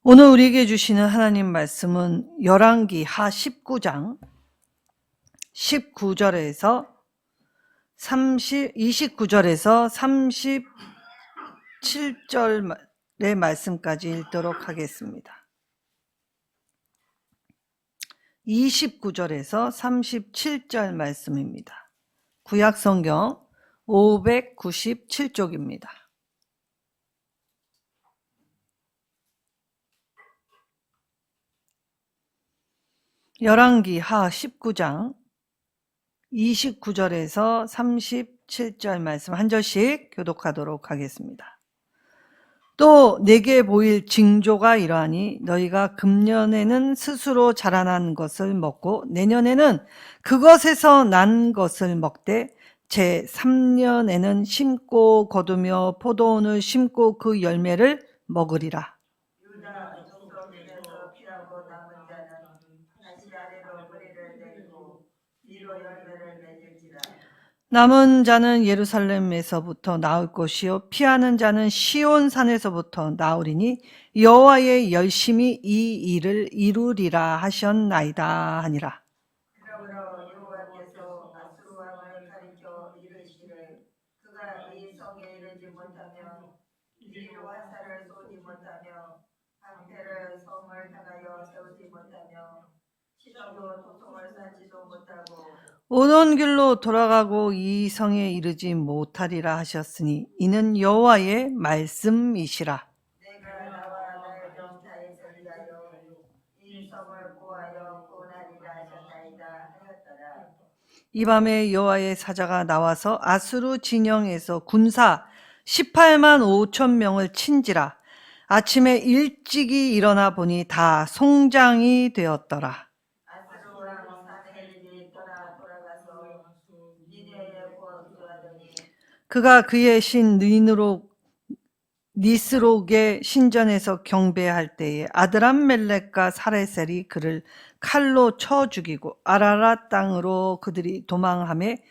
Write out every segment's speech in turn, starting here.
오늘 우리에게 주시는 하나님 말씀은 열왕기 하 19장 29절에서 37절의 말씀까지 읽도록 하겠습니다. 29절에서 37절 말씀입니다. 구약성경 597쪽입니다. 열왕기 하 19장 29절에서 37절 말씀 한 절씩 교독하도록 하겠습니다. 또 내게 보일 징조가 이러하니 너희가 금년에는 스스로 자라난 것을 먹고 내년에는 그것에서 난 것을 먹되 제3년에는 심고 거두며 포도원을 심고 그 열매를 먹으리라. 남은 자는 예루살렘에서부터 나올 것이요 피하는 자는 시온 산에서부터 나오리니 여호와의 열심히 이 일을 이루리라 하셨나이다 하니라. 그러므로 여호와께서 아수르 왕을 가리켜 이르시되 그가 이 성에 이르지 못하며 이리로 화살을 쏘지 못하며 방패를 성을 향하여 세우지 못하며 시정도 도성을 쌓지도 못하고 오던 길로 돌아가고 이 성에 이르지 못하리라 하셨으니 이는 여호와의 말씀이시라. 내가 나와 나의 병사에서 위하여 이 성을 보하여 구원하리라 하셨나이다 하였더라. 이 밤에 여호와의 사자가 나와서 아수르 진영에서 군사 18만 5천 명을 친지라. 아침에 일찍이 일어나 보니 다 송장이 되었더라. 아수르 왕 사네립이 돌아가서 니네에 거주하더니 그가 그의 신 니스록의 신전에서 경배할 때에 아드람멜렉과 사레셀이 그를 칼로 쳐 죽이고 아라랏 땅으로 그들이 도망하매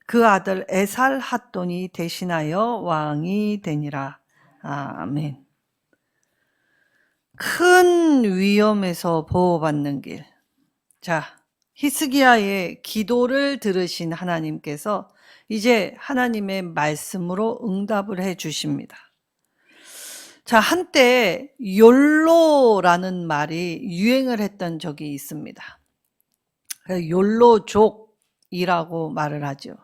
그 아들 에살핫돈이 대신하여 왕이 되니라. 아멘. 큰 위험에서 보호받는 길. 자, 히스기야의 기도를 들으신 하나님께서 이제 하나님의 말씀으로 응답을 해 주십니다. 자, 한때 욜로라는 말이 유행을 했던 적이 있습니다. 욜로족이라고 말을 하죠.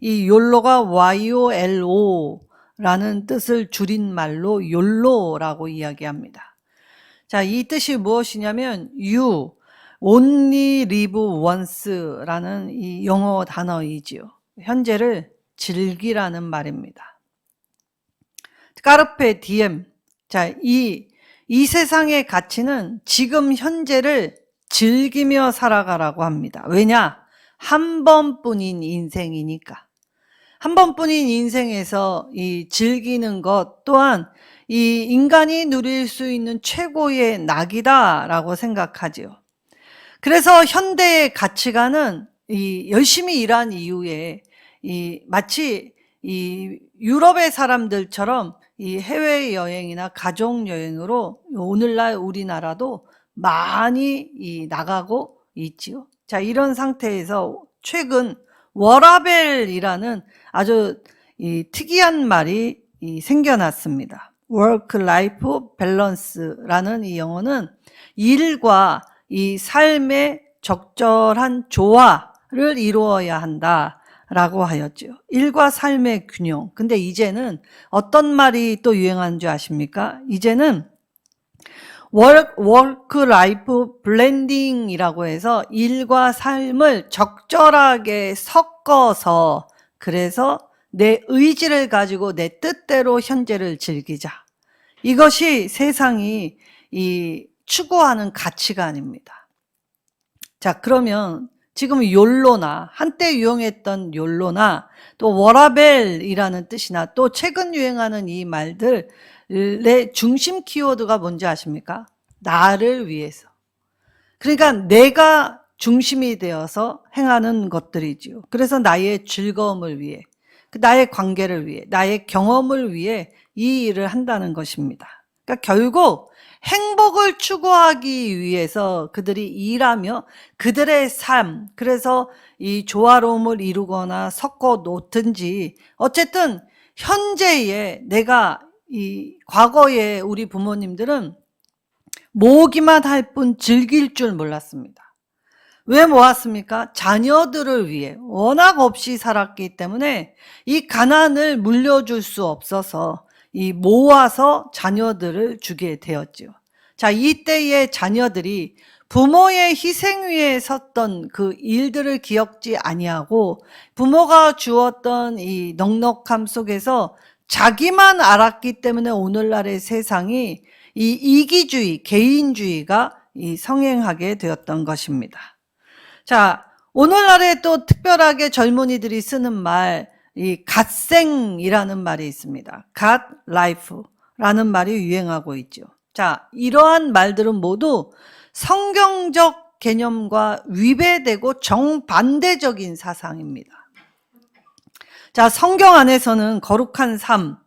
이 욜로가 YOLO라는 뜻을 줄인 말로 욜로라고 이야기합니다. 자, 이 뜻이 무엇이냐면 you only live once라는 이 영어 단어이지요. 현재를 즐기라는 말입니다. 까르페 디엠. 자, 이 세상의 가치는 지금 현재를 즐기며 살아가라고 합니다. 왜냐? 한 번뿐인 인생이니까. 한 번뿐인 인생에서 이 즐기는 것 또한 이 인간이 누릴 수 있는 최고의 낙이다라고 생각하지요. 그래서 현대의 가치관은 이 열심히 일한 이후에 이 마치 이 유럽의 사람들처럼 이 해외여행이나 가족여행으로 오늘날 우리나라도 많이 나가고 있지요. 자, 이런 상태에서 최근 워라밸이라는 아주 특이한 말이 생겨났습니다. Work-Life Balance라는 이 영어는 일과 이 삶의 적절한 조화를 이루어야 한다라고 하였죠. 일과 삶의 균형. 근데 이제는 어떤 말이 또 유행하는 줄 아십니까? 이제는 Work-Life Blending이라고 해서 일과 삶을 적절하게 섞어서 그래서 내 의지를 가지고 내 뜻대로 현재를 즐기자. 이것이 세상이 추구하는 가치관입니다. 자, 그러면 지금 욜로나 한때 유행했던 욜로나 또 워라벨이라는 뜻이나 또 최근 유행하는 이 말들의 중심 키워드가 뭔지 아십니까? 나를 위해서. 그러니까 내가 중심이 되어서 행하는 것들이지요. 그래서 나의 즐거움을 위해, 나의 관계를 위해, 나의 경험을 위해 이 일을 한다는 것입니다. 그러니까 결국 행복을 추구하기 위해서 그들이 일하며 그들의 삶, 그래서 이 조화로움을 이루거나 섞어 놓든지, 어쨌든 현재에 내가 이 과거에 우리 부모님들은 모으기만 할 뿐 즐길 줄 몰랐습니다. 왜 모았습니까? 자녀들을 위해 워낙 없이 살았기 때문에 이 가난을 물려줄 수 없어서 이 모아서 자녀들을 주게 되었죠. 자, 이때의 자녀들이 부모의 희생 위에 섰던 그 일들을 기억지 아니하고 부모가 주었던 이 넉넉함 속에서 자기만 알았기 때문에 오늘날의 세상이 이 이기주의, 개인주의가 이 성행하게 되었던 것입니다. 자, 오늘날에 또 특별하게 젊은이들이 쓰는 말, 이 갓생이라는 말이 있습니다. 갓 라이프라는 말이 유행하고 있죠. 자, 이러한 말들은 모두 성경적 개념과 위배되고 정반대적인 사상입니다. 자, 성경 안에서는 거룩한 삶,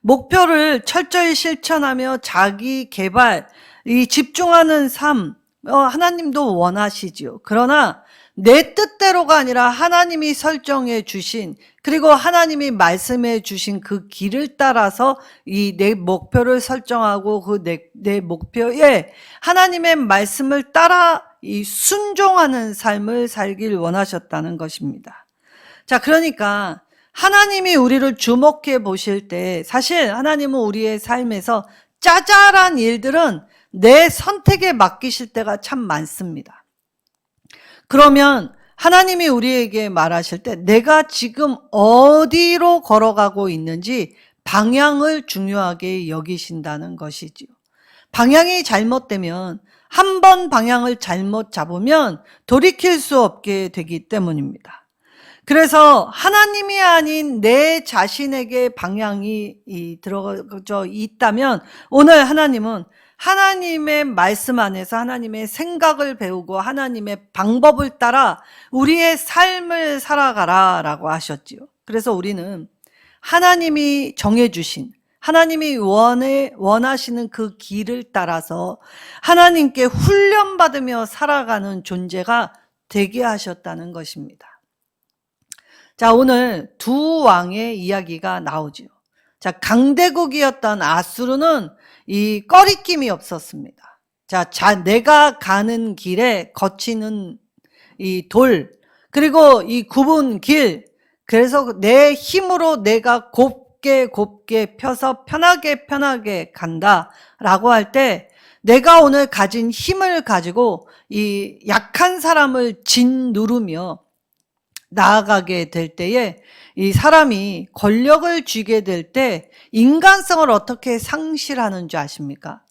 목표를 철저히 실천하며 자기 개발, 이 집중하는 삶, 하나님도 원하시지요. 그러나 내 뜻대로가 아니라 하나님이 설정해 주신, 그리고 하나님이 말씀해 주신 그 길을 따라서 이 내 목표를 설정하고 그 내 목표에 하나님의 말씀을 따라 이 순종하는 삶을 살길 원하셨다는 것입니다. 자, 그러니까 하나님이 우리를 주목해 보실 때 사실 하나님은 우리의 삶에서 짜잘한 일들은 내 선택에 맡기실 때가 참 많습니다. 그러면 하나님이 우리에게 말하실 때 내가 지금 어디로 걸어가고 있는지 방향을 중요하게 여기신다는 것이지요. 방향이 잘못되면 한 번 방향을 잘못 잡으면 돌이킬 수 없게 되기 때문입니다. 그래서 하나님이 아닌 내 자신에게 방향이 들어져 있다면 오늘 하나님은 하나님의 말씀 안에서 하나님의 생각을 배우고 하나님의 방법을 따라 우리의 삶을 살아가라 라고 하셨지요. 그래서 우리는 하나님이 정해주신, 하나님이 원하시는 그 길을 따라서 하나님께 훈련받으며 살아가는 존재가 되게 하셨다는 것입니다. 자, 오늘 두 왕의 이야기가 나오죠. 자, 강대국이었던 아수르는 이 꺼리낌이 없었습니다. 자, 내가 가는 길에 거치는 이 돌, 그리고 이 굽은 길, 그래서 내 힘으로 내가 곱게 펴서 편하게 간다라고 할 때 내가 오늘 가진 힘을 가지고 이 약한 사람을 짓누르며 나아가게 될 때에 이 사람이 권력을 쥐게 될 때 인간성을 어떻게 상실하는 줄 아십니까?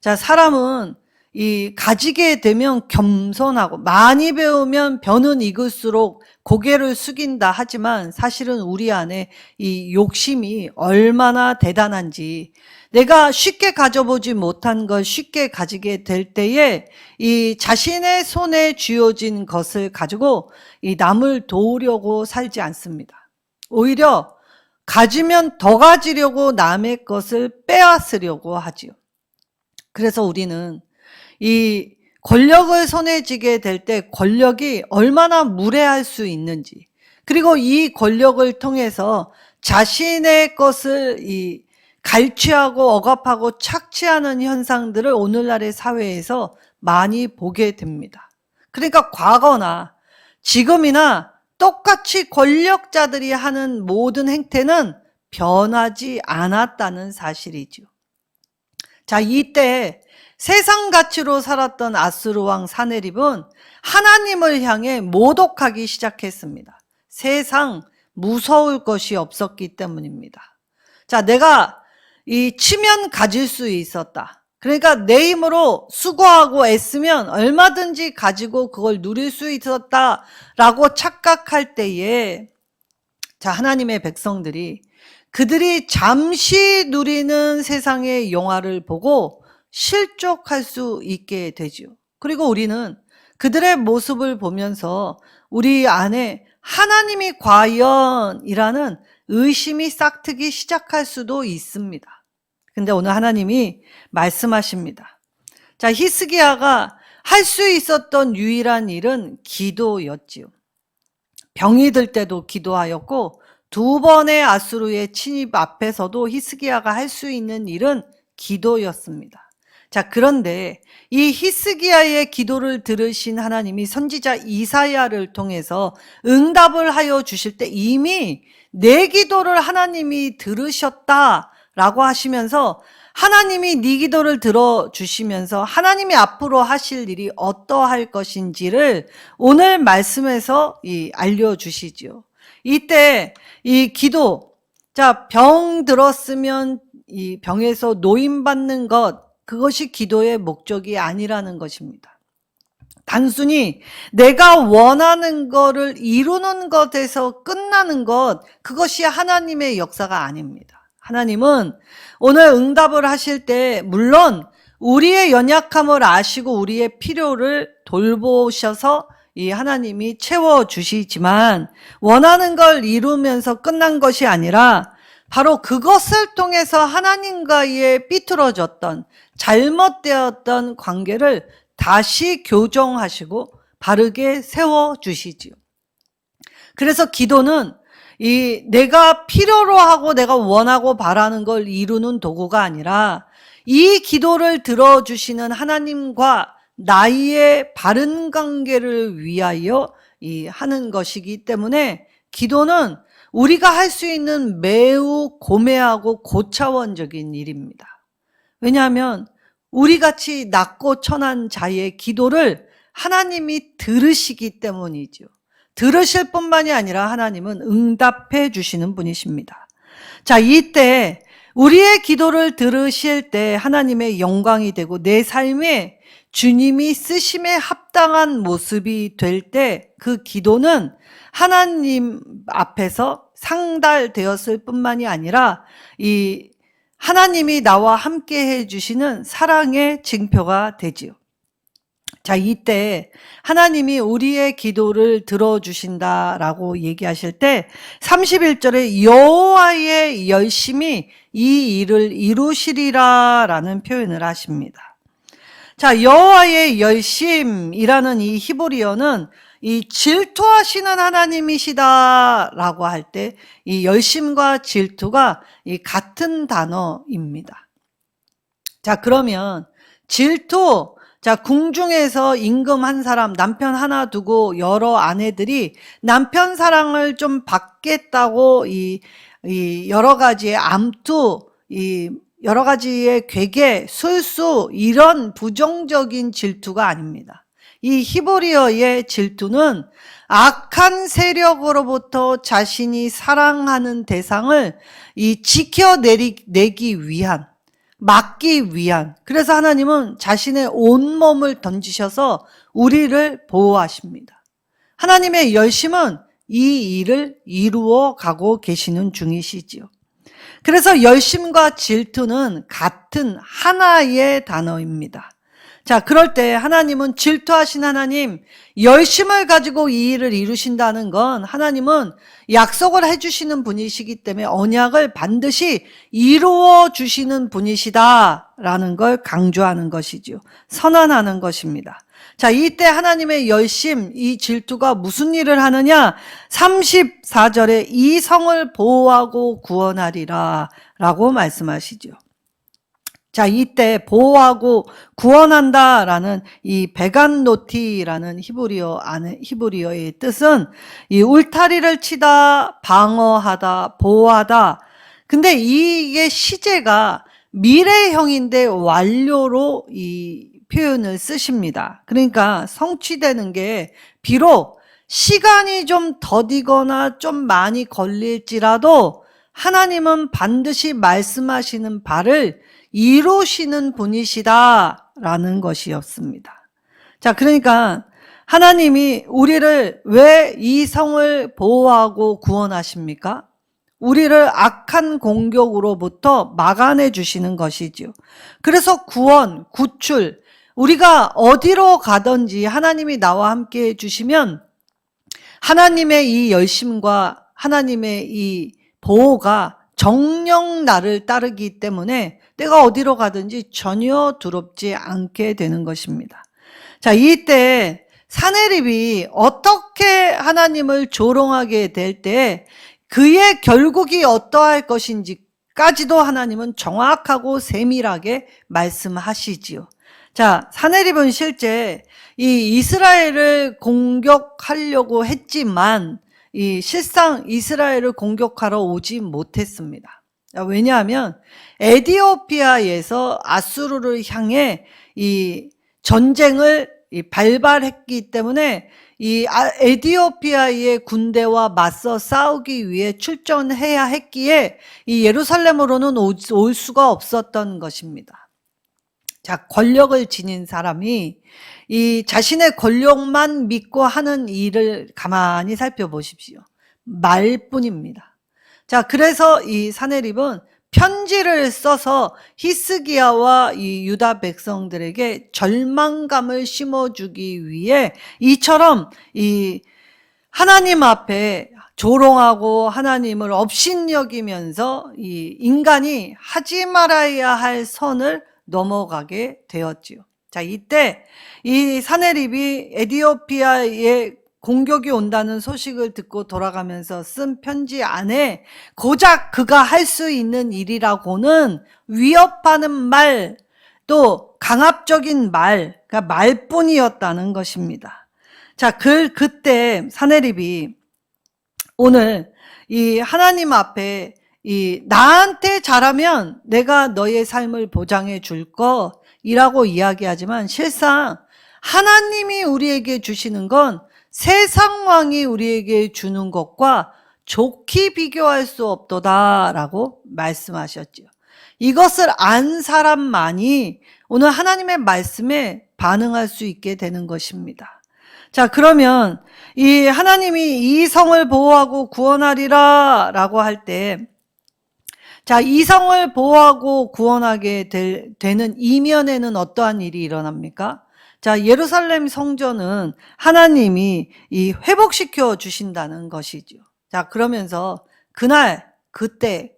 자, 사람은 이 가지게 되면 겸손하고 많이 배우면 벼는 익을수록 고개를 숙인다 하지만 사실은 우리 안에 이 욕심이 얼마나 대단한지 내가 쉽게 가져보지 못한 걸 쉽게 가지게 될 때에 이 자신의 손에 쥐어진 것을 가지고 이 남을 도우려고 살지 않습니다. 오히려 가지면 더 가지려고 남의 것을 빼앗으려고 하지요. 그래서 우리는 이 권력을 손에 쥐게 될 때 권력이 얼마나 무례할 수 있는지, 그리고 이 권력을 통해서 자신의 것을 갈취하고 억압하고 착취하는 현상들을 오늘날의 사회에서 많이 보게 됩니다. 그러니까 과거나 지금이나 똑같이 권력자들이 하는 모든 행태는 변하지 않았다는 사실이죠. 자, 이때 세상 가치로 살았던 아수르 왕 사네립은 하나님을 향해 모독하기 시작했습니다. 세상 무서울 것이 없었기 때문입니다. 자, 내가 치면 가질 수 있었다. 그러니까 내 힘으로 수고하고 애쓰면 얼마든지 가지고 그걸 누릴 수 있었다라고 착각할 때에 자, 하나님의 백성들이 그들이 잠시 누리는 세상의 영화를 보고 실족할 수 있게 되죠. 그리고 우리는 그들의 모습을 보면서 우리 안에 하나님이 과연이라는 의심이 싹트기 시작할 수도 있습니다. 근데 오늘 하나님이 말씀하십니다. 자, 히스기야가 할 수 있었던 유일한 일은 기도였지요. 병이 들 때도 기도하였고 2번의 아수르의 침입 앞에서도 히스기야가 할 수 있는 일은 기도였습니다. 자, 그런데 이 히스기야의 기도를 들으신 하나님이 선지자 이사야를 통해서 응답을 하여 주실 때 이미 내 기도를 하나님이 들으셨다라고 하시면서 하나님이 네 기도를 들어주시면서 하나님이 앞으로 하실 일이 어떠할 것인지를 오늘 말씀에서 알려주시죠. 이때 이 기도, 자, 병 들었으면 이 병에서 노임받는 것, 그것이 기도의 목적이 아니라는 것입니다. 단순히 내가 원하는 거를 이루는 것에서 끝나는 것, 그것이 하나님의 역사가 아닙니다. 하나님은 오늘 응답을 하실 때 물론 우리의 연약함을 아시고 우리의 필요를 돌보셔서 이 하나님이 채워주시지만 원하는 걸 이루면서 끝난 것이 아니라 바로 그것을 통해서 하나님과의 삐뚤어졌던 잘못되었던 관계를 다시 교정하시고 바르게 세워주시지요. 그래서 기도는 이 내가 필요로 하고 내가 원하고 바라는 걸 이루는 도구가 아니라 이 기도를 들어주시는 하나님과 나의 바른 관계를 위하여 하는 것이기 때문에 기도는 우리가 할 수 있는 매우 고매하고 고차원적인 일입니다. 왜냐하면 우리같이 낮고 천한 자의 기도를 하나님이 들으시기 때문이죠. 들으실 뿐만이 아니라 하나님은 응답해 주시는 분이십니다. 자, 이때 우리의 기도를 들으실 때 하나님의 영광이 되고 내 삶에 주님이 쓰심에 합당한 모습이 될 때 그 기도는 하나님 앞에서 상달되었을 뿐만이 아니라 이 하나님이 나와 함께 해주시는 사랑의 징표가 되지요. 자, 이때 하나님이 우리의 기도를 들어주신다라고 얘기하실 때 31절에 여호와의 열심히 이 일을 이루시리라 라는 표현을 하십니다. 자, 여호와의 열심이라는 이 히브리어는 이 질투하시는 하나님이시다라고 할 때 이 열심과 질투가 이 같은 단어입니다. 자, 그러면 질투, 자, 궁중에서 임금 한 사람, 남편 하나 두고 여러 아내들이 남편 사랑을 좀 받겠다고 이 여러 가지의 암투, 여러 가지의 괴계, 술수, 이런 부정적인 질투가 아닙니다. 이 히브리어의 질투는 악한 세력으로부터 자신이 사랑하는 대상을 지켜내기 위한, 막기 위한, 그래서 하나님은 자신의 온몸을 던지셔서 우리를 보호하십니다. 하나님의 열심은 이 일을 이루어 가고 계시는 중이시지요. 그래서 열심과 질투는 같은 하나의 단어입니다. 자, 그럴 때 하나님은 질투하신 하나님, 열심을 가지고 이 일을 이루신다는 건 하나님은 약속을 해주시는 분이시기 때문에 언약을 반드시 이루어 주시는 분이시다라는 걸 강조하는 것이죠. 선언하는 것입니다. 자, 이때 하나님의 열심, 이 질투가 무슨 일을 하느냐? 34절에 이 성을 보호하고 구원하리라 라고 말씀하시죠. 자, 이때 보호하고 구원한다라는 이 베간노티라는 히브리어의 뜻은 이 울타리를 치다, 방어하다, 보호하다. 근데 이게 시제가 미래형인데 완료로 이 표현을 쓰십니다. 그러니까 성취되는 게 비록 시간이 좀 더디거나 좀 많이 걸릴지라도 하나님은 반드시 말씀하시는 바를 이루시는 분이시다라는 것이었습니다. 자, 그러니까 하나님이 우리를 왜 이 성을 보호하고 구원하십니까? 우리를 악한 공격으로부터 막아내 주시는 것이죠. 그래서 구원, 구출, 우리가 어디로 가든지 하나님이 나와 함께 해주시면 하나님의 이 열심과 하나님의 이 보호가 정녕 나를 따르기 때문에 내가 어디로 가든지 전혀 두렵지 않게 되는 것입니다. 자, 이때 사내립이 어떻게 하나님을 조롱하게 될 때 그의 결국이 어떠할 것인지까지도 하나님은 정확하고 세밀하게 말씀하시지요. 자, 사내립은 실제 이 이스라엘을 공격하려고 했지만 이 실상 이스라엘을 공격하러 오지 못했습니다. 왜냐하면 에디오피아에서 아수르를 향해 이 전쟁을 발발했기 때문에 이 에디오피아의 군대와 맞서 싸우기 위해 출전해야 했기에 이 예루살렘으로는 올 수가 없었던 것입니다. 자, 권력을 지닌 사람이 이 자신의 권력만 믿고 하는 일을 가만히 살펴보십시오. 말뿐입니다. 자, 그래서 이 사내립은 편지를 써서 히스기야와 이 유다 백성들에게 절망감을 심어주기 위해 이처럼 이 하나님 앞에 조롱하고 하나님을 업신여기면서 이 인간이 하지 말아야 할 선을 넘어가게 되었지요. 자, 이때 이 사내립이 에디오피아에 공격이 온다는 소식을 듣고 돌아가면서 쓴 편지 안에 고작 그가 할 수 있는 일이라고는 위협하는 말, 또 강압적인 말, 그러니까 말뿐이었다는 것입니다. 자, 그때 사내립이 오늘 이 하나님 앞에 이 나한테 잘하면 내가 너의 삶을 보장해 줄 거이라고 이야기하지만 실상 하나님이 우리에게 주시는 건 세상 왕이 우리에게 주는 것과 좋게 비교할 수 없도다라고 말씀하셨지요. 이것을 안 사람만이 오늘 하나님의 말씀에 반응할 수 있게 되는 것입니다. 자, 그러면 이 하나님이 이 성을 보호하고 구원하리라 라고 할 때, 자, 이 성을 보호하고 구원하게 되는 이면에는 어떠한 일이 일어납니까? 자, 예루살렘 성전은 하나님이 이 회복시켜 주신다는 것이죠. 자, 그러면서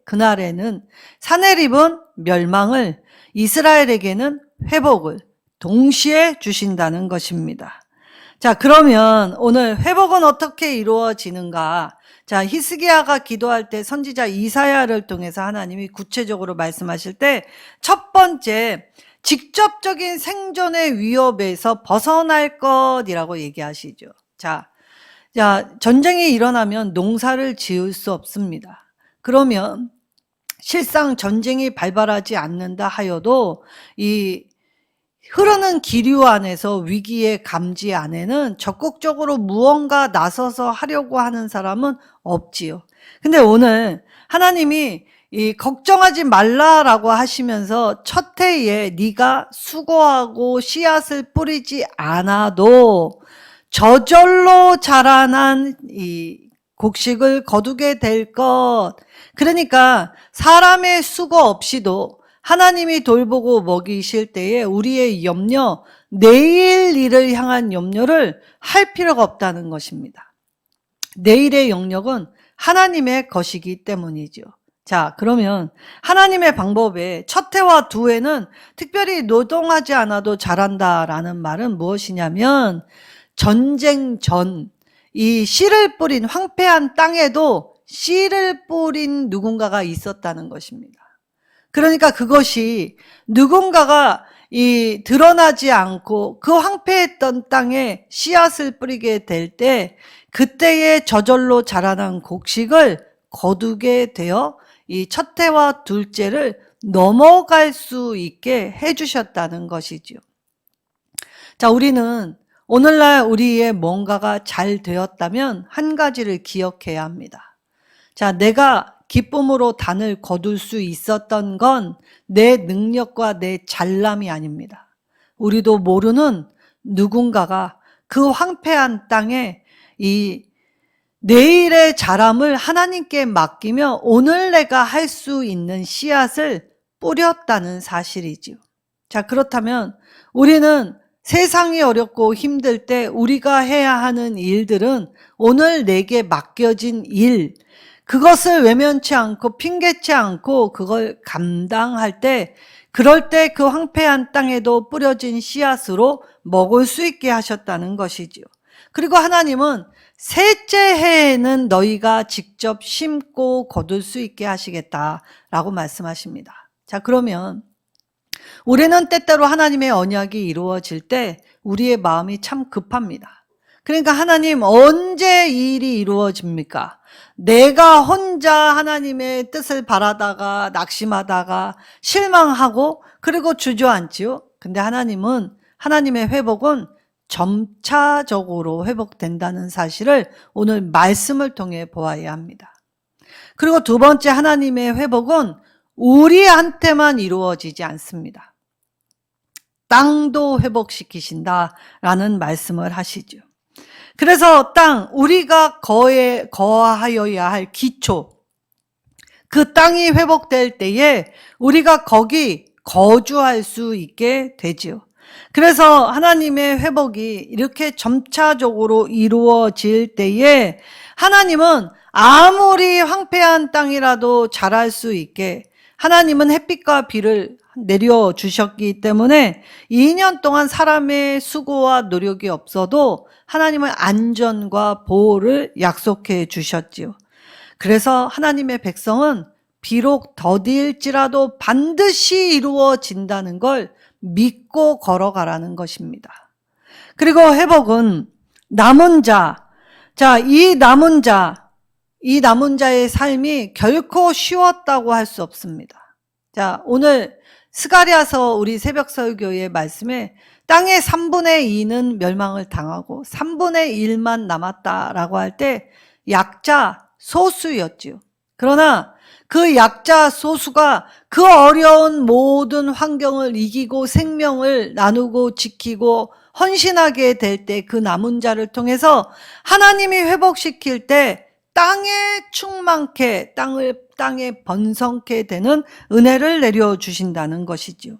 그날에는 사내립은 멸망을, 이스라엘에게는 회복을 동시에 주신다는 것입니다. 자, 그러면 오늘 회복은 어떻게 이루어지는가? 자, 히스기야가 기도할 때 선지자 이사야를 통해서 하나님이 구체적으로 말씀하실 때 첫 번째, 직접적인 생존의 위협에서 벗어날 것이라고 얘기하시죠. 자, 전쟁이 일어나면 농사를 지을 수 없습니다. 그러면 실상 전쟁이 발발하지 않는다 하여도 이 흐르는 기류 안에서 위기의 감지 안에는 적극적으로 무언가 나서서 하려고 하는 사람은 없지요. 근데 오늘 하나님이 이 걱정하지 말라라고 하시면서 첫 해에 네가 수고하고 씨앗을 뿌리지 않아도 저절로 자라난 이 곡식을 거두게 될 것. 그러니까 사람의 수고 없이도 하나님이 돌보고 먹이실 때에 우리의 염려, 내일 일을 향한 염려를 할 필요가 없다는 것입니다. 내일의 영역은 하나님의 것이기 때문이죠. 자, 그러면 하나님의 방법에 첫 해와 두 해는 특별히 노동하지 않아도 자란다라는 말은 무엇이냐면 전쟁 전 이 씨를 뿌린 황폐한 땅에도 씨를 뿌린 누군가가 있었다는 것입니다. 그러니까 그것이 누군가가 이 드러나지 않고 그 황폐했던 땅에 씨앗을 뿌리게 될 때 그때의 저절로 자라난 곡식을 거두게 되어 이 첫 해와 둘째를 넘어갈 수 있게 해주셨다는 것이죠. 자, 우리는 오늘날 우리의 뭔가가 잘 되었다면 한 가지를 기억해야 합니다. 자, 내가 기쁨으로 단을 거둘 수 있었던 건 내 능력과 내 잘남이 아닙니다. 우리도 모르는 누군가가 그 황폐한 땅에 이 내일의 자람을 하나님께 맡기며 오늘 내가 할 수 있는 씨앗을 뿌렸다는 사실이지요. 자, 그렇다면 우리는 세상이 어렵고 힘들 때 우리가 해야 하는 일들은 오늘 내게 맡겨진 일, 그것을 외면치 않고 핑계치 않고 그걸 감당할 때, 그럴 때 그 황폐한 땅에도 뿌려진 씨앗으로 먹을 수 있게 하셨다는 것이지요. 그리고 하나님은 셋째 해에는 너희가 직접 심고 거둘 수 있게 하시겠다라고 말씀하십니다. 자, 그러면 우리는 때때로 하나님의 언약이 이루어질 때 우리의 마음이 참 급합니다. 그러니까 하나님 언제 이 일이 이루어집니까? 내가 혼자 하나님의 뜻을 바라다가 낙심하다가 실망하고 그리고 주저앉지요. 근데 하나님은, 하나님의 회복은 점차적으로 회복된다는 사실을 오늘 말씀을 통해 보아야 합니다. 그리고 두 번째, 하나님의 회복은 우리한테만 이루어지지 않습니다. 땅도 회복시키신다라는 말씀을 하시죠. 그래서 땅, 우리가 거하여야 할 기초, 그 땅이 회복될 때에 우리가 거기 거주할 수 있게 되지요. 그래서 하나님의 회복이 이렇게 점차적으로 이루어질 때에 하나님은 아무리 황폐한 땅이라도 자랄 수 있게 하나님은 햇빛과 비를 내려주셨기 때문에 2년 동안 사람의 수고와 노력이 없어도 하나님은 안전과 보호를 약속해 주셨지요. 그래서 하나님의 백성은 비록 더딜지라도 반드시 이루어진다는 걸 믿고 걸어가라는 것입니다. 그리고 회복은 남은 자, 이 남은 자의 삶이 결코 쉬웠다고 할 수 없습니다. 자, 오늘 스가랴서 우리 새벽 설교의 말씀에 땅의 3분의 2는 멸망을 당하고 3분의 1만 남았다라고 할 때 약자 소수였지요. 그러나 그 약자 소수가 그 어려운 모든 환경을 이기고 생명을 나누고 지키고 헌신하게 될 때 그 남은 자를 통해서 하나님이 회복시킬 때 땅에 충만케, 땅에 번성케 되는 은혜를 내려주신다는 것이지요.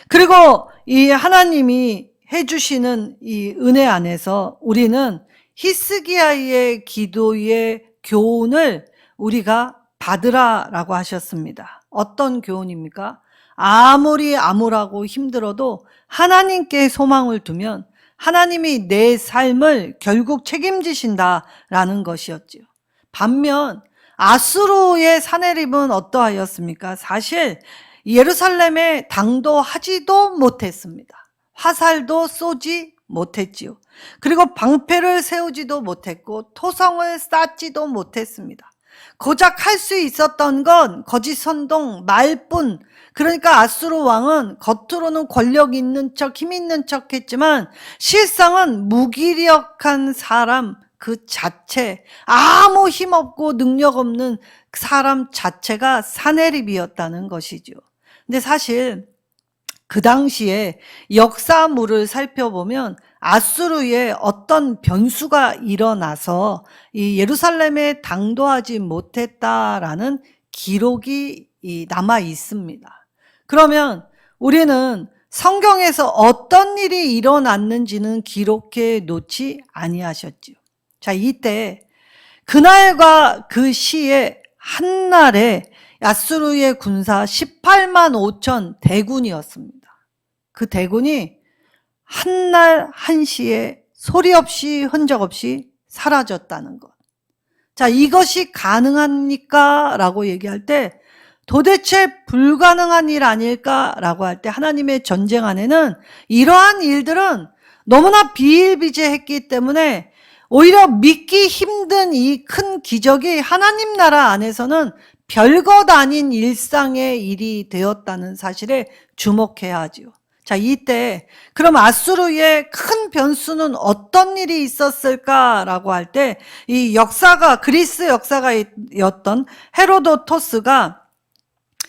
그리고 이 하나님이 해주시는 이 은혜 안에서 우리는 히스기야의 기도의 교훈을 우리가 받으라라고 하셨습니다. 어떤 교훈입니까? 아무리 암울하고 힘들어도 하나님께 소망을 두면 하나님이 내 삶을 결국 책임지신다라는 것이었지요. 반면 아수르의 사내립은 어떠하였습니까? 사실 예루살렘에 당도하지도 못했습니다. 화살도 쏘지 못했지요. 그리고 방패를 세우지도 못했고 토성을 쌓지도 못했습니다. 고작 할 수 있었던 건 거짓 선동, 말뿐. 그러니까 아수르 왕은 겉으로는 권력 있는 척, 힘 있는 척 했지만 실상은 무기력한 사람 그 자체, 아무 힘없고 능력 없는 사람 자체가 사내립이었다는 것이죠. 근데 사실 그 당시에 역사물을 살펴보면 아수르에 어떤 변수가 일어나서 이 예루살렘에 당도하지 못했다라는 기록이 남아 있습니다. 그러면 우리는 성경에서 어떤 일이 일어났는지는 기록해 놓지 아니하셨지요. 자, 이때 그날과 그 시에 한날에 아수르의 군사 18만 5천 대군이었습니다. 그 대군이 한날 한시에 소리 없이 흔적 없이 사라졌다는 것. 자, 이것이 가능합니까? 라고 얘기할 때 도대체 불가능한 일 아닐까라고 할 때 하나님의 전쟁 안에는 이러한 일들은 너무나 비일비재했기 때문에 오히려 믿기 힘든 이 큰 기적이 하나님 나라 안에서는 별것 아닌 일상의 일이 되었다는 사실에 주목해야 하지요. 자, 이때 그럼 아수르의 큰 변수는 어떤 일이 있었을까라고 할 때 이 역사가 그리스 역사가였던 헤로도토스가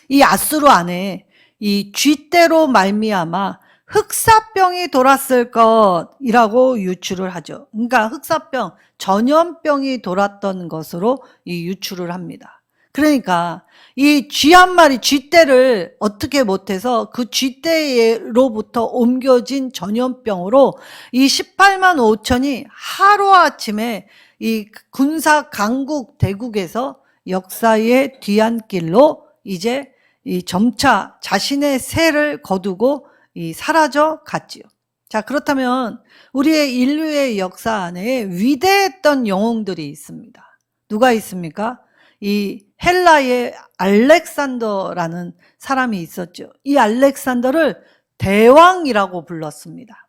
이 아수르 안에 이 쥐떼로 말미암아 흑사병이 돌았을 것이라고 유추를 하죠. 그러니까 흑사병, 전염병이 돌았던 것으로 이 유추를 합니다. 그러니까 이 쥐 한 마리, 쥐떼를 어떻게 못해서 그 쥐떼로부터 옮겨진 전염병으로 이 18만 5천이 하루아침에 이 군사 강국 대국에서 역사의 뒤안길로 이제 이 점차 자신의 세를 거두고 이 사라져 갔지요. 자, 그렇다면 우리의 인류의 역사 안에 위대했던 영웅들이 있습니다. 누가 있습니까? 이 헬라의 알렉산더라는 사람이 있었죠. 이 알렉산더를 대왕이라고 불렀습니다.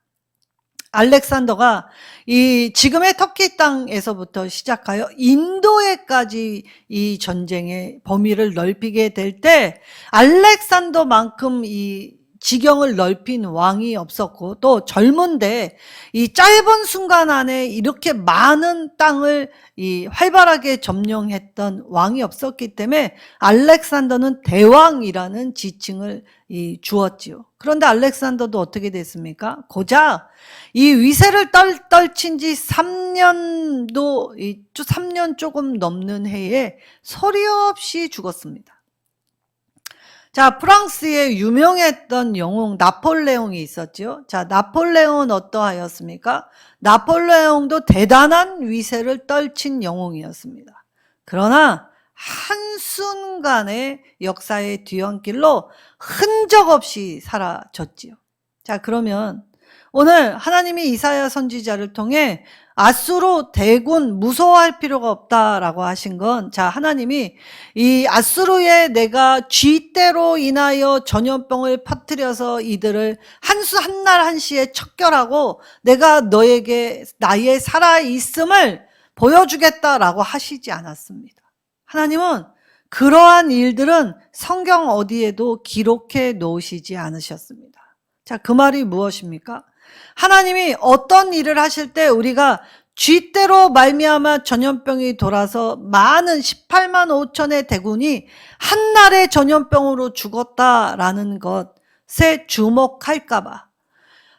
알렉산더가 이 지금의 터키 땅에서부터 시작하여 인도에까지 이 전쟁의 범위를 넓히게 될 때 알렉산더만큼 이 지경을 넓힌 왕이 없었고, 또 젊은데 이 짧은 순간 안에 이렇게 많은 땅을 이 활발하게 점령했던 왕이 없었기 때문에 알렉산더는 대왕이라는 지칭을 주었지요. 그런데 알렉산더도 어떻게 됐습니까? 고작 이 위세를 떨친 지 3년 조금 넘는 해에 소리 없이 죽었습니다. 자, 프랑스에 유명했던 영웅 나폴레옹이 있었죠. 자, 나폴레옹은 어떠하였습니까? 나폴레옹도 대단한 위세를 떨친 영웅이었습니다. 그러나 한순간에 역사의 뒤안길로 흔적 없이 사라졌지요. 자, 그러면 오늘 하나님이 이사야 선지자를 통해 아수르 대군 무서워할 필요가 없다라고 하신 건, 자, 하나님이 이 아수르에 내가 쥐떼로 인하여 전염병을 퍼뜨려서 이들을 한날 한시에 척결하고 내가 너에게 나의 살아있음을 보여주겠다라고 하시지 않았습니다. 하나님은 그러한 일들은 성경 어디에도 기록해 놓으시지 않으셨습니다. 자, 그 말이 무엇입니까? 하나님이 어떤 일을 하실 때 우리가 쥐떼로 말미암아 전염병이 돌아서 많은 18만 5천의 대군이 한날에 전염병으로 죽었다라는 것에 주목할까봐,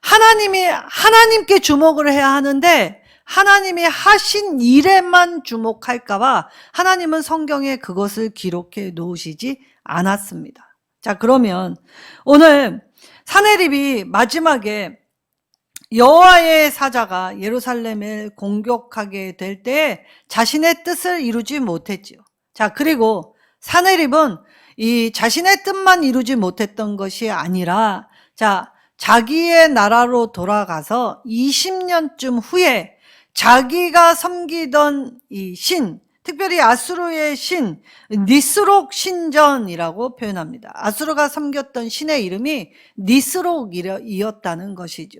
하나님께 주목을 해야 하는데 하나님이 하신 일에만 주목할까봐 하나님은 성경에 그것을 기록해 놓으시지 않았습니다. 자, 그러면 오늘 사내립이 마지막에 여호와의 사자가 예루살렘을 공격하게 될 때 자신의 뜻을 이루지 못했지요. 자, 그리고 사내립은 이 자신의 뜻만 이루지 못했던 것이 아니라, 자, 자기의 나라로 돌아가서 20년쯤 후에 자기가 섬기던 이 신, 특별히 아수르의 신 니스록 신전이라고 표현합니다. 아수르가 섬겼던 신의 이름이 니스록이었다는 것이죠.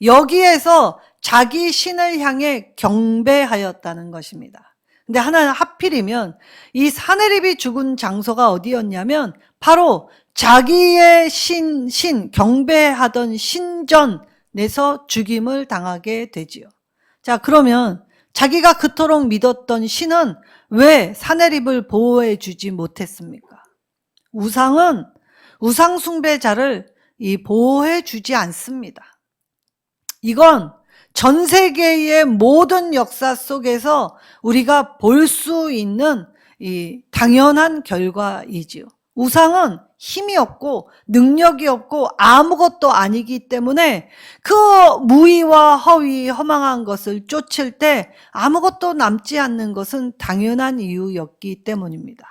여기에서 자기 신을 향해 경배하였다는 것입니다. 근데 하필이면 이 사내립이 죽은 장소가 어디였냐면 바로 자기의 신 경배하던 신전에서 죽임을 당하게 되지요. 자, 그러면 자기가 그토록 믿었던 신은 왜 사내립을 보호해 주지 못했습니까? 우상 숭배자를 보호해 주지 않습니다. 이건 전 세계의 모든 역사 속에서 우리가 볼 수 있는 이 당연한 결과이지요. 우상은 힘이 없고 능력이 없고 아무것도 아니기 때문에 그 무의와 허위, 허망한 것을 쫓을 때 아무것도 남지 않는 것은 당연한 이유였기 때문입니다.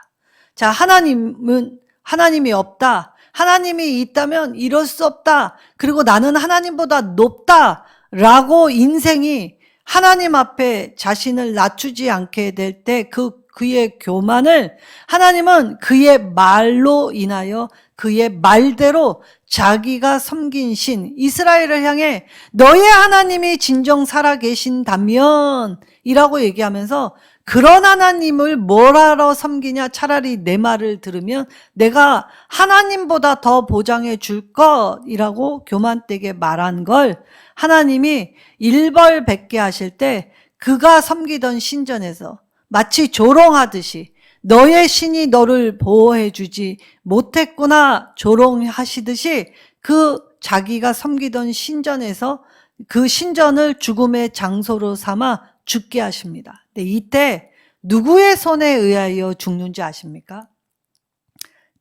자, 하나님이 없다. 하나님이 있다면 이럴 수 없다. 그리고 나는 하나님보다 높다라고 인생이 하나님 앞에 자신을 낮추지 않게 될 때 그의 교만을 하나님은 그의 말로 인하여 그의 말대로 자기가 섬긴 신 이스라엘을 향해 너의 하나님이 진정 살아계신다면 이라고 얘기하면서, 그런 하나님을 뭐하러 섬기냐, 차라리 내 말을 들으면 내가 하나님보다 더 보장해 줄 것이라고 교만되게 말한 걸 하나님이 일벌백계 하실 때 그가 섬기던 신전에서 마치 조롱하듯이 너의 신이 너를 보호해 주지 못했구나 조롱하시듯이 그 자기가 섬기던 신전에서 그 신전을 죽음의 장소로 삼아 죽게 하십니다. 근데 이때 누구의 손에 의하여 죽는지 아십니까?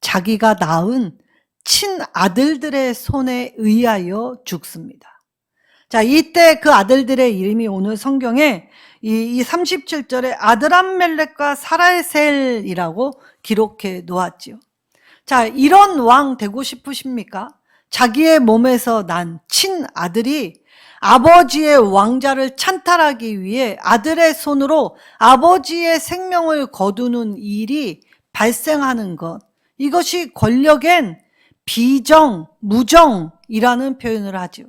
자기가 낳은 친아들들의 손에 의하여 죽습니다. 자, 이때 그 아들들의 이름이 오늘 성경에 이 37절에 아드람멜렉과 사라셀이라고 기록해 놓았지요. 자, 이런 왕 되고 싶으십니까? 자기의 몸에서 난 친아들이 아버지의 왕자를 찬탈하기 위해 아들의 손으로 아버지의 생명을 거두는 일이 발생하는 것, 이것이 권력엔 비정, 무정이라는 표현을 하죠.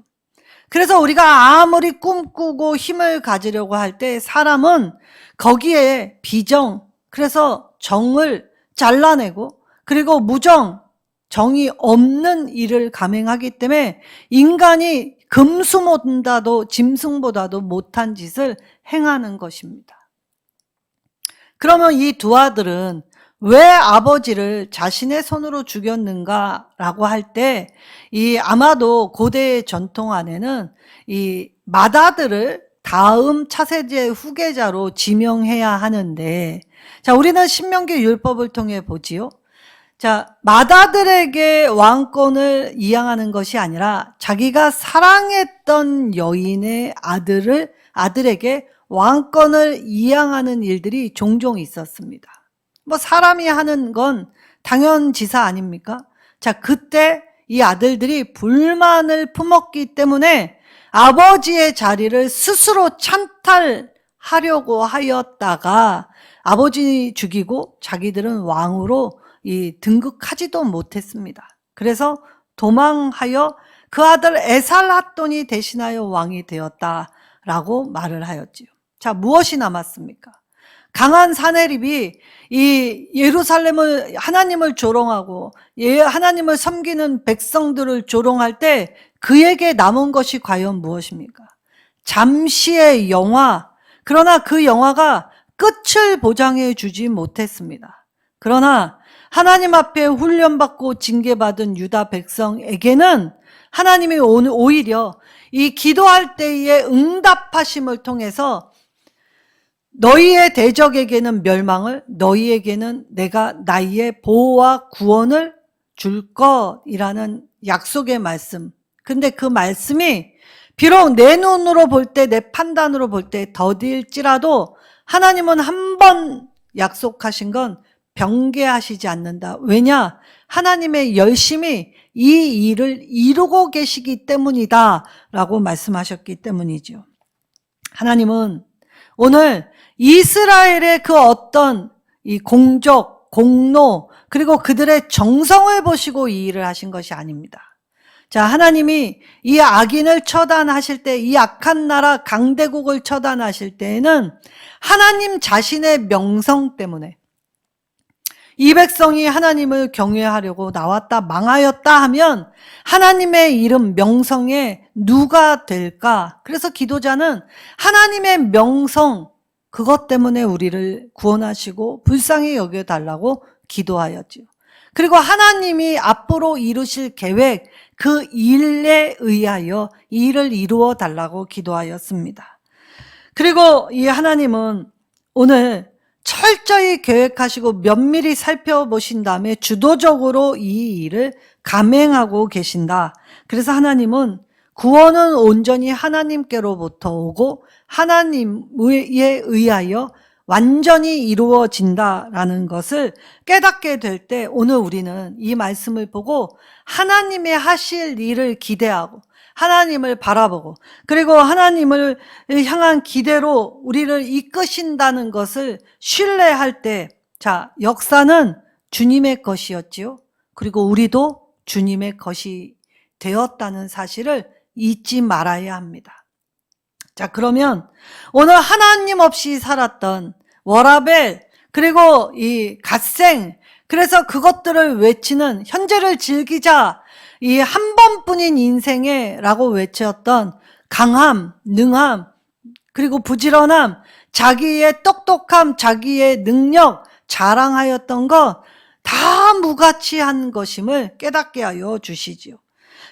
그래서 우리가 아무리 꿈꾸고 힘을 가지려고 할 때 사람은 거기에 비정, 그래서 정을 잘라내고, 그리고 무정, 정이 없는 일을 감행하기 때문에 인간이 금수보다도 짐승보다도 못한 짓을 행하는 것입니다. 그러면 이 두 아들은 왜 아버지를 자신의 손으로 죽였는가라고 할 때, 아마도 고대의 전통 안에는 이 맏아들을 다음 차세대 후계자로 지명해야 하는데, 자, 우리는 신명기 율법을 통해 보지요. 자, 맏아들에게 왕권을 이양하는 것이 아니라 자기가 사랑했던 여인의 아들에게 왕권을 이양하는 일들이 종종 있었습니다. 뭐 사람이 하는 건 당연지사 아닙니까? 자, 그때 이 아들들이 불만을 품었기 때문에 아버지의 자리를 스스로 찬탈하려고 하였다가 아버지 죽이고 자기들은 왕으로 등극하지도 못했습니다. 그래서 도망하여 그 아들 에살핫돈이 대신하여 왕이 되었다라고 말을 하였지요. 자, 무엇이 남았습니까? 강한 사내립이 이 예루살렘을 하나님을 조롱하고 하나님을 섬기는 백성들을 조롱할 때 그에게 남은 것이 과연 무엇입니까? 잠시의 영화, 그러나 그 영화가 끝을 보장해 주지 못했습니다. 그러나 하나님 앞에 훈련받고 징계받은 유다 백성에게는 하나님이 오히려 이 기도할 때의 응답하심을 통해서 너희의 대적에게는 멸망을, 너희에게는 내가 나의 보호와 구원을 줄 것이라는 약속의 말씀. 근데 그 말씀이 비록 내 눈으로 볼 때, 내 판단으로 볼 때 더딜지라도 하나님은 한 번 약속하신 건 변개하시지 않는다. 왜냐? 하나님의 열심히 이 일을 이루고 계시기 때문이다 라고 말씀하셨기 때문이죠. 하나님은 오늘 이스라엘의 그 어떤 이 공적, 공로, 그리고 그들의 정성을 보시고 이 일을 하신 것이 아닙니다. 자, 하나님이 이 악인을 처단하실 때, 이 악한 나라 강대국을 처단하실 때에는 하나님 자신의 명성 때문에 이 백성이 하나님을 경외하려고 나왔다 망하였다 하면 하나님의 이름 명성에 누가 될까? 그래서 기도자는 하나님의 명성, 그것 때문에 우리를 구원하시고 불쌍히 여겨달라고 기도하였지요. 그리고 하나님이 앞으로 이루실 계획, 그 일에 의하여 이 일을 이루어 달라고 기도하였습니다. 그리고 이 하나님은 오늘 철저히 계획하시고 면밀히 살펴보신 다음에 주도적으로 이 일을 감행하고 계신다. 그래서 하나님은 구원은 온전히 하나님께로부터 오고 하나님에 의하여 완전히 이루어진다라는 것을 깨닫게 될 때 오늘 우리는 이 말씀을 보고 하나님의 하실 일을 기대하고 하나님을 바라보고 그리고 하나님을 향한 기대로 우리를 이끄신다는 것을 신뢰할 때, 자, 역사는 주님의 것이었지요. 그리고 우리도 주님의 것이 되었다는 사실을 잊지 말아야 합니다. 자, 그러면 오늘 하나님 없이 살았던 워라벨, 그리고 이 갓생, 그래서 그것들을 외치는 현재를 즐기자, 이 한 번뿐인 인생에 라고 외쳤던 강함, 능함, 그리고 부지런함, 자기의 똑똑함, 자기의 능력 자랑하였던 것 다 무가치한 것임을 깨닫게 하여 주시지요.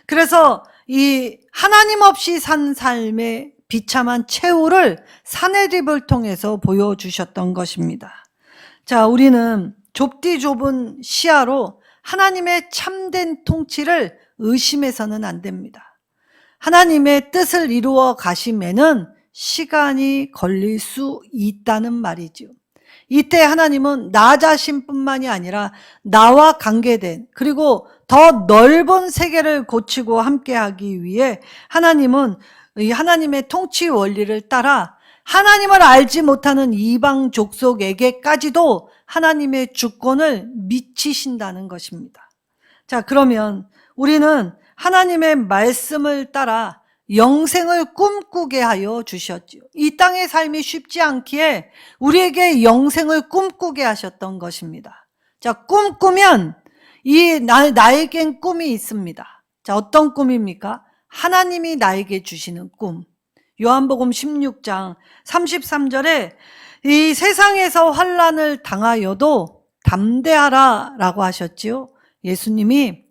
그래서 이 하나님 없이 산 삶의 비참한 최후를 사내립을 통해서 보여주셨던 것입니다. 자, 우리는 좁디 좁은 시야로 하나님의 참된 통치를 의심해서는 안 됩니다. 하나님의 뜻을 이루어 가심에는 시간이 걸릴 수 있다는 말이죠. 이때 하나님은 나 자신뿐만이 아니라 나와 관계된 그리고 더 넓은 세계를 고치고 함께하기 위해 하나님은 이 하나님의 통치 원리를 따라 하나님을 알지 못하는 이방 족속에게까지도 하나님의 주권을 미치신다는 것입니다. 자, 그러면 우리는 하나님의 말씀을 따라 영생을 꿈꾸게 하여 주셨지요. 이 땅의 삶이 쉽지 않기에 우리에게 영생을 꿈꾸게 하셨던 것입니다. 자, 꿈꾸면 나에겐 꿈이 있습니다. 자, 어떤 꿈입니까? 하나님이 나에게 주시는 꿈. 요한복음 16장 33절에 이 세상에서 환난을 당하여도 담대하라 라고 하셨지요. 예수님이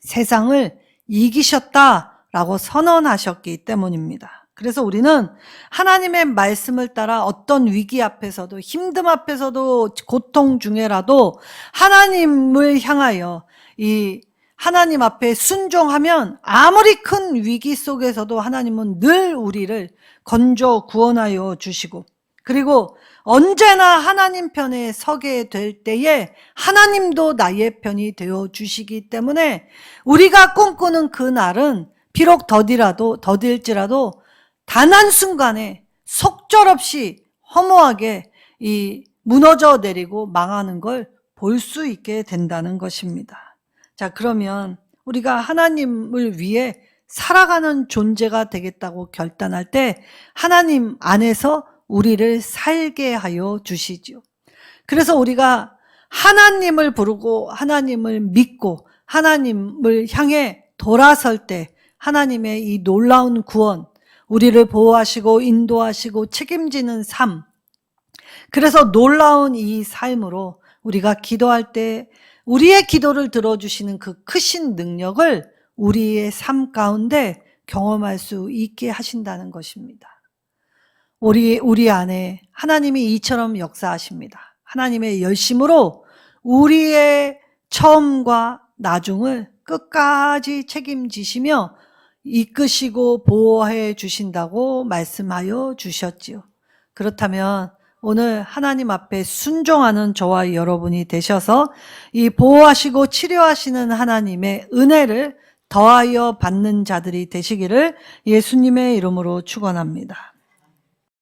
세상을 이기셨다라고 선언하셨기 때문입니다. 그래서 우리는 하나님의 말씀을 따라 어떤 위기 앞에서도 힘듦 앞에서도 고통 중에라도 하나님을 향하여 이 하나님 앞에 순종하면 아무리 큰 위기 속에서도 하나님은 늘 우리를 건져 구원하여 주시고 그리고 언제나 하나님 편에 서게 될 때에 하나님도 나의 편이 되어 주시기 때문에 우리가 꿈꾸는 그 날은 비록 더딜지라도 단 한순간에 속절없이 허무하게 무너져 내리고 망하는 걸 볼 수 있게 된다는 것입니다. 자, 그러면 우리가 하나님을 위해 살아가는 존재가 되겠다고 결단할 때 하나님 안에서 우리를 살게 하여 주시죠. 그래서 우리가 하나님을 부르고 하나님을 믿고 하나님을 향해 돌아설 때 하나님의 이 놀라운 구원, 우리를 보호하시고 인도하시고 책임지는 삶, 그래서 놀라운 이 삶으로 우리가 기도할 때 우리의 기도를 들어주시는 그 크신 능력을 우리의 삶 가운데 경험할 수 있게 하신다는 것입니다. 우리 안에 하나님이 이처럼 역사하십니다. 하나님의 열심으로 우리의 처음과 나중을 끝까지 책임지시며 이끄시고 보호해 주신다고 말씀하여 주셨지요. 그렇다면 오늘 하나님 앞에 순종하는 저와 여러분이 되셔서 이 보호하시고 치료하시는 하나님의 은혜를 더하여 받는 자들이 되시기를 예수님의 이름으로 축원합니다.